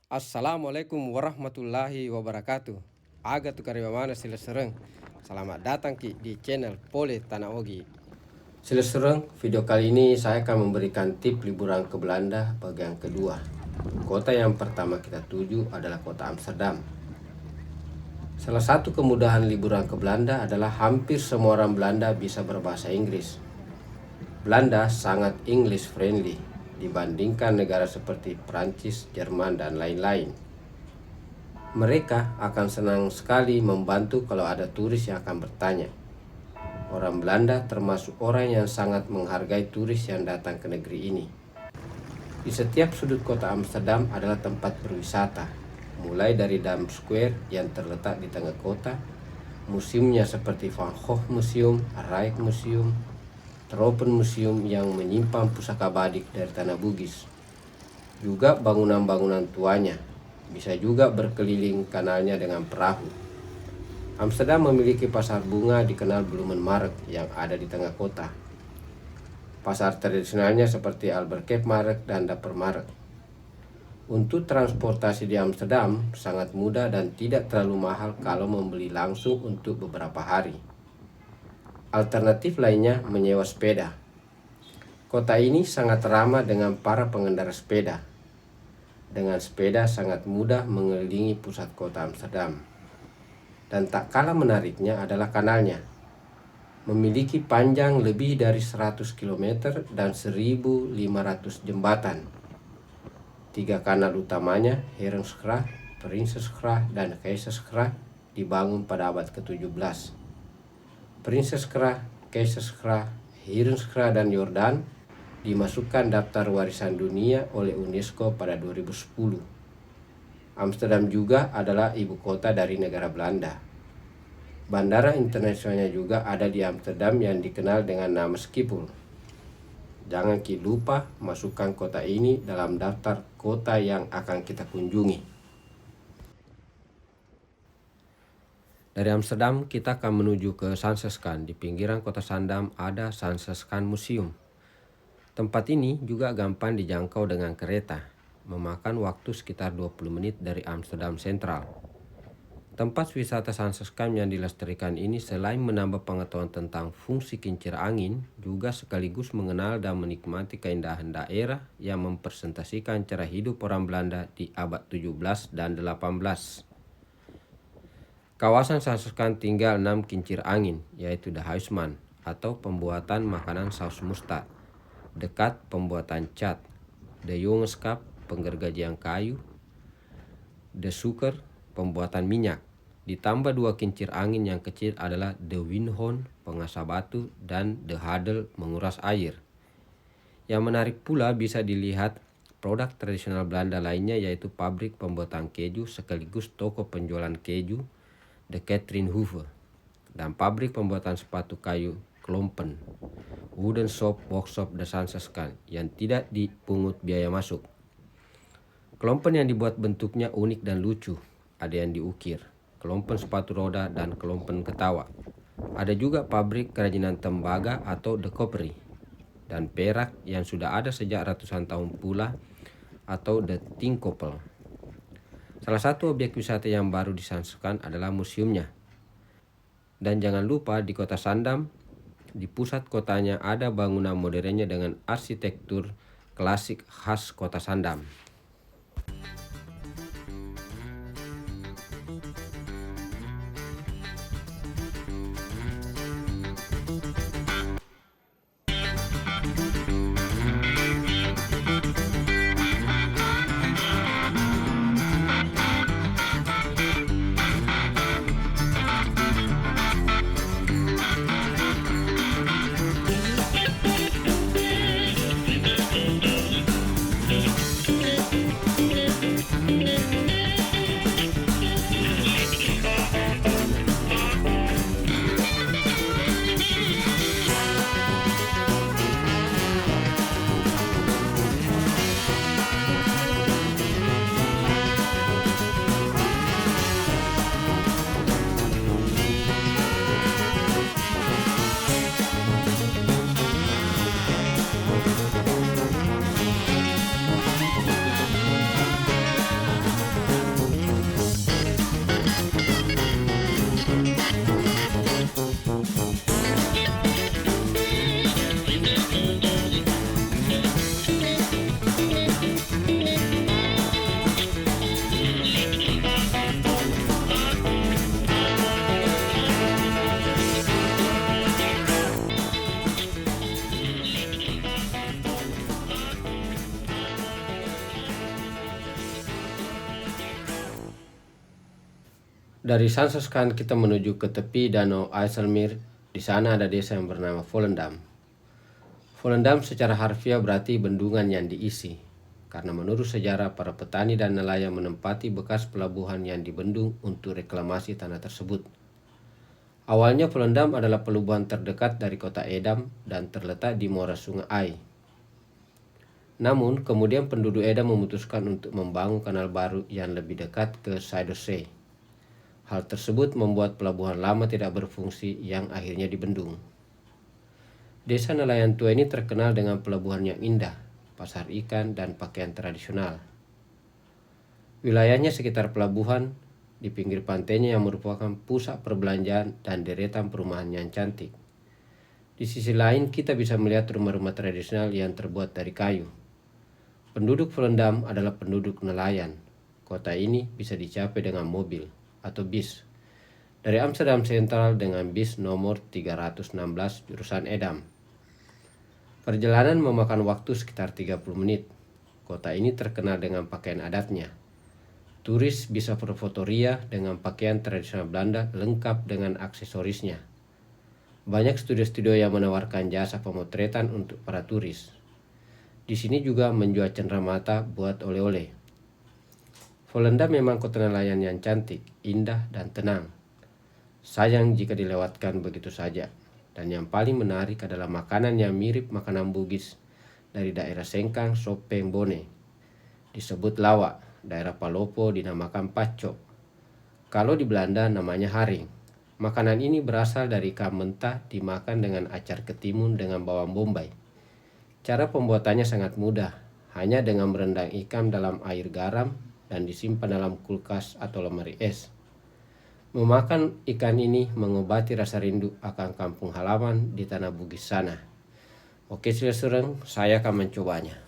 Assalamualaikum warahmatullahi wabarakatuh. Aga tu karima mana sila sereng. Selamat datang di channel Pole Tanah Ogi. Sila sereng, video kali ini saya akan memberikan tip liburan ke Belanda bagian kedua. Kota yang pertama kita tuju adalah kota Amsterdam. Salah satu kemudahan liburan ke Belanda adalah hampir semua orang Belanda bisa berbahasa Inggris. Belanda sangat English friendly dibandingkan negara seperti Prancis, Jerman, dan lain-lain. Mereka akan senang sekali membantu kalau ada turis yang akan bertanya. Orang Belanda termasuk orang yang sangat menghargai turis yang datang ke negeri ini. Di setiap sudut kota Amsterdam adalah tempat berwisata, mulai dari Dam Square yang terletak di tengah kota, museumnya seperti Van Gogh Museum, Rijksmuseum, Museum, Tropen Museum yang menyimpan pusaka badik dari tanah Bugis. Juga bangunan-bangunan tuanya. Bisa juga berkeliling kanalnya dengan perahu. Amsterdam memiliki pasar bunga dikenal Bloemenmarkt yang ada di tengah kota. Pasar tradisionalnya seperti Alberkerkmarkt dan Dappermarkt. Untuk transportasi di Amsterdam sangat mudah dan tidak terlalu mahal kalau membeli langsung untuk beberapa hari. Alternatif lainnya menyewa sepeda. Kota ini sangat ramah dengan para pengendara sepeda. Dengan sepeda sangat mudah mengelilingi pusat kota Amsterdam. Dan tak kalah menariknya adalah kanalnya. Memiliki panjang lebih dari 100 km dan 1.500 jembatan. 3 kanal utamanya, Herenstraat, Prinsesstraat, dan Keizerstraat dibangun pada abad ke-17. Prinsesstraat, Keizerstraat, Herenstraat, dan Jordaan dimasukkan daftar warisan dunia oleh UNESCO pada 2010. Amsterdam juga adalah ibu kota dari negara Belanda. Bandara internasionalnya juga ada di Amsterdam yang dikenal dengan nama Schiphol. Jangan lupa masukkan kota ini dalam daftar kota yang akan kita kunjungi. Dari Amsterdam kita akan menuju ke Sanserskan. Di pinggiran kota Sandam ada Sanserskan Museum. Tempat ini juga gampang dijangkau dengan kereta, memakan waktu sekitar 20 menit dari Amsterdam Sentral. Tempat wisata Sanserskan yang dilestarikan ini selain menambah pengetahuan tentang fungsi kincir angin, juga sekaligus mengenal dan menikmati keindahan daerah yang mempresentasikan cara hidup orang Belanda di abad 17 dan 18. Kawasan Sanserskan tinggal 6 kincir angin, yaitu De Huisman atau pembuatan makanan saus mustard, dekat pembuatan cat, De Jongenskap penggergajian kayu, De Suker pembuatan minyak. Ditambah 2 kincir angin yang kecil adalah De Windhoek pengasah batu dan De Hadel menguras air. Yang menarik pula bisa dilihat produk tradisional Belanda lainnya, yaitu pabrik pembuatan keju sekaligus toko penjualan keju De Katrienhoeve, dan pabrik pembuatan sepatu kayu Klompen, Wooden Shop Workshop de Sanserskan yang tidak dipungut biaya masuk. Klompen yang dibuat bentuknya unik dan lucu, ada yang diukir, Klompen sepatu roda, dan Klompen ketawa. Ada juga pabrik kerajinan tembaga atau De Kopperi, dan perak yang sudah ada sejak ratusan tahun pula atau De Tinkoppel. Salah satu objek wisata yang baru di Sanserskan adalah museumnya. Dan jangan lupa di kota Sandam, di pusat kotanya ada bangunan modernnya dengan arsitektur klasik khas kota Sandam. Dari Sanseskan kita menuju ke tepi Danau IJsselmeer. Di sana ada desa yang bernama Volendam. Volendam secara harfiah berarti bendungan yang diisi, karena menurut sejarah para petani dan nelayan menempati bekas pelabuhan yang dibendung untuk reklamasi tanah tersebut. Awalnya Volendam adalah pelabuhan terdekat dari kota Edam dan terletak di muara sungai Ai. Namun kemudian penduduk Edam memutuskan untuk membangun kanal baru yang lebih dekat ke Zuiderzee. Hal tersebut membuat pelabuhan lama tidak berfungsi yang akhirnya dibendung. Desa nelayan tua ini terkenal dengan pelabuhan yang indah, pasar ikan, dan pakaian tradisional. Wilayahnya sekitar pelabuhan, di pinggir pantainya yang merupakan pusat perbelanjaan dan deretan perumahan yang cantik. Di sisi lain kita bisa melihat rumah-rumah tradisional yang terbuat dari kayu. Penduduk Volendam adalah penduduk nelayan. Kota ini bisa dicapai dengan mobil atau bis dari Amsterdam Sentral dengan bis nomor 316 jurusan Edam. Perjalanan memakan waktu sekitar 30 menit. Kota ini terkenal dengan pakaian adatnya. Turis bisa berfoto ria dengan pakaian tradisional Belanda lengkap dengan aksesorisnya. Banyak studio-studio yang menawarkan jasa pemotretan untuk para turis. Di sini juga menjual cenderamata buat oleh-oleh. Volendam memang kota nelayan yang cantik, indah, dan tenang. Sayang jika dilewatkan begitu saja. Dan yang paling menarik adalah makanan yang mirip makanan Bugis dari daerah Sengkang, Sopeng, Bone. Disebut lawak, daerah Palopo dinamakan pacok. Kalau di Belanda namanya haring. Makanan ini berasal dari ikan mentah dimakan dengan acar ketimun dengan bawang bombay. Cara pembuatannya sangat mudah, hanya dengan merendam ikan dalam air garam dan disimpan dalam kulkas atau lemari es. Memakan ikan ini mengobati rasa rindu akan kampung halaman di tanah Bugis sana. Oke, saya akan mencobanya.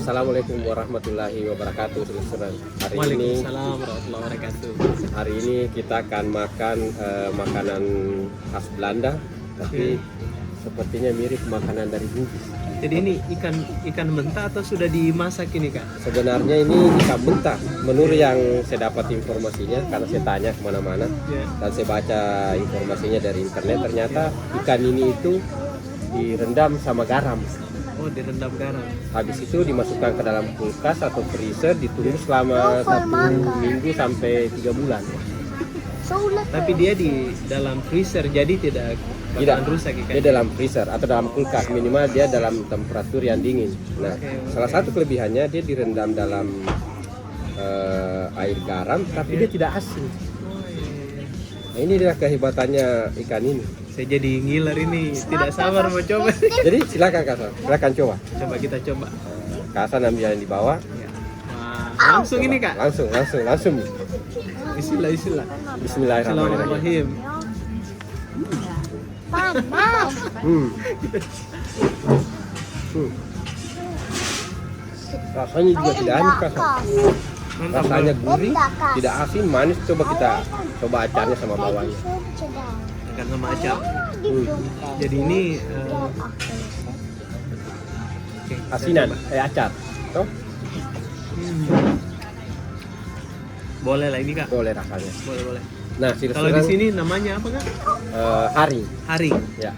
Assalamualaikum warahmatullahi wabarakatuh. Waalaikumsalam warahmatullahi wabarakatuh. Hari ini kita akan makan makanan khas Belanda, tapi sepertinya mirip makanan dari Bugis. Jadi ini ikan mentah atau sudah dimasak ini, Kak? Sebenarnya ini ikan mentah. Menurut yang saya dapat informasinya, karena saya tanya kemana-mana dan saya baca informasinya dari internet, ternyata ikan ini itu direndam sama garam. Oh, direndam garam. Habis itu dimasukkan ke dalam kulkas atau freezer, ditunggu selama 1 minggu sampai 3 bulan. Tapi dia di dalam freezer, jadi tidak bakalan rusak ikan. Dia dalam freezer atau dalam kulkas, minimal dia dalam temperatur yang dingin. Nah, salah satu kelebihannya dia direndam dalam air garam, tapi dia tidak asin. Nah, ini adalah kehebatannya ikan ini. Saya jadi ngiler ini, tidak sabar mau coba. Jadi silakan Kasan, silakan coba. Coba kita coba. Kasan ambil yang di bawah. Ya. Wah, langsung coba. Ini, Kak. Langsung. Bismillah. Bismillahirrahmanirrahim. Panas. Rasanya juga tidak aneh, Kasan. Rasanya gurih, tidak asin, manis. Coba kita coba acarnya sama bawahnya. Akan sama acar. Jadi ini asinan, acar. Toh? Boleh lah ini, Kak. Boleh rasanya. Boleh. Nah, kalau di sini namanya apa, Kak? Haring. Ya.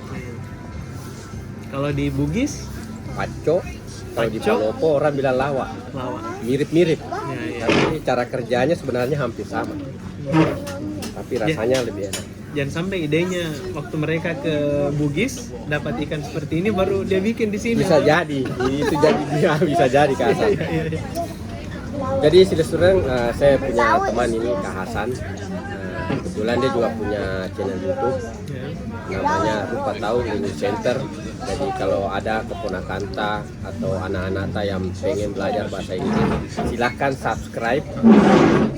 Kalau di Bugis? Paco. Kalau di Palopo orang bilang lawak. Mirip-mirip. Ya. Tapi cara kerjanya sebenarnya hampir sama. Tapi rasanya lebih enak. jangan sampai idenya waktu mereka ke Bugis dapat ikan seperti ini baru dia bikin di sini. Bisa jadi, itu jadi dia bisa jadi Kak Hasan. Jadi Silesureng, saya punya teman ini Kak Hasan. Kebetulan dia juga punya channel YouTube. Namanya Rupa Tahu Learning Center. Jadi kalau ada keponakan ta atau anak-anak ta yang pengen belajar bahasa Inggris, silahkan subscribe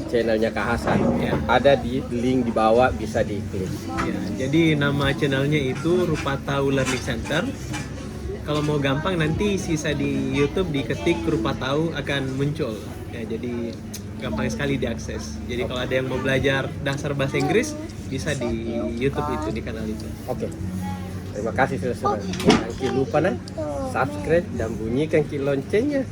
channelnya Kak Hasan. Ya. Ada di link di bawah, bisa diklik. Ya, jadi nama channelnya itu Rupa Tahu Learning Center. Kalau mau gampang nanti sisa di YouTube diketik Rupa Tahu akan muncul. Ya, jadi gampang sekali diakses. Jadi kalau ada yang mau belajar dasar bahasa Inggris bisa di YouTube itu, di kanal itu. Oke. Terima kasih sudah. Jangan lupa subscribe dan bunyikan loncengnya.